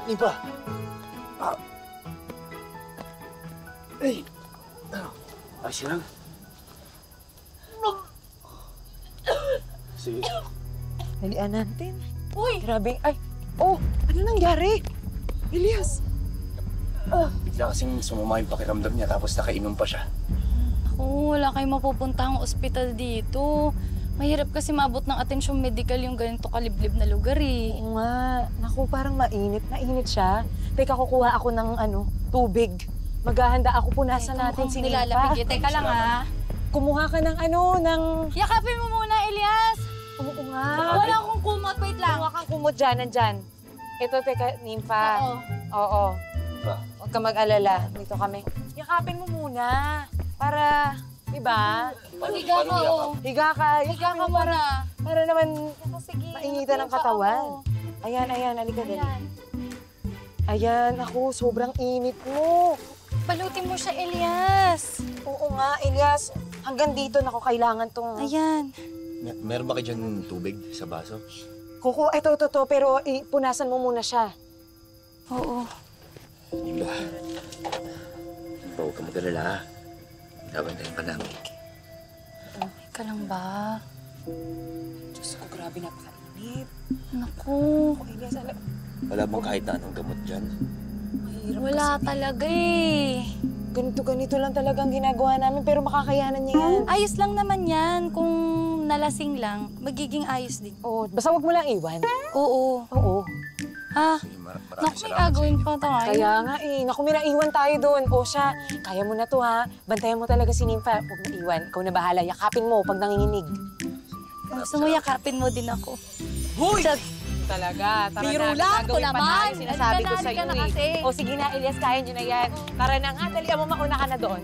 Nipa! Ay! Ay, silang. Sige. Dalian natin. Uy! Grabe. Ay! Oh! Ano nangyari? Elias! Bigla kasing sumama yung pakiramdam niya tapos nakainom pa siya. Naku, wala kayong mapupuntahang ospital dito. Mahirap kasi maabot ng atensyong medical yung ganito kaliblib na lugar eh. Oo nga. Naku, parang mainit. Mainit siya. Teka, kukuha ako ng tubig. Maghahanda ako. Punasan natin si Nipa. Nilalapig eh. Teka lang ha. Kumuha ka ng ng... Yakapin mo muna, Elias! Oo nga. Wala akong kumot. Wait lang. Kumuha kang kumot dyan, nandyan. Ito, teka, Nympha. Oo. Oo. Ba? Huwag ka mag-alala. Dito kami. Yakapin mo muna. Para, diba? Higa ka, oh. Higa ka. Higa ka muna. Para naman Sige. mainitan ang katawan. Ayan, halika dali. Ayan. Ayan, ako, sobrang init mo. Balutin mo siya, Elias. Oo nga, Elias. Hanggang dito, naku, kailangan tong... Ayan. Meron ba kayo dyan tubig sa baso? Kuko, ito, pero punasan mo muna siya. Oo. Niba. Niba, huwag ka mag-alala. Nabantayin pa namin. Okay ka lang ba? Diyos ko, grabe, napakainit. Naku. Elias, alam... Wala bang kahit na anong gamot dyan? Mahirap Wala kasi. talaga eh. Ganito lang talagang ginagawa namin, pero makakayanan niya yan. Ayos lang naman yan. Kung nalasing lang, magiging ayos din. Oo, basta wag mo lang iwan. Oo. Oo. Ha? Sige, maraming Naku, may salamat. gagawin pa tayo. Kaya nga naku, may naiwan tayo doon. O siya, kaya mo na to ha. Bantayan mo talaga si Nympha. Huwag na iwan. Ikaw na bahala. Yakapin mo pag nanginginig. Gusto mo yakapin mo din ako. Hoy! Talaga. Tara Biro na. lang, Gagawin ito pa naman. tayo. Sinasabi ko Halika sa'yo na kasi. O sige na, Elias, kaya nyo na yan. Tara na nga. Dalian mo, mauna ka na doon.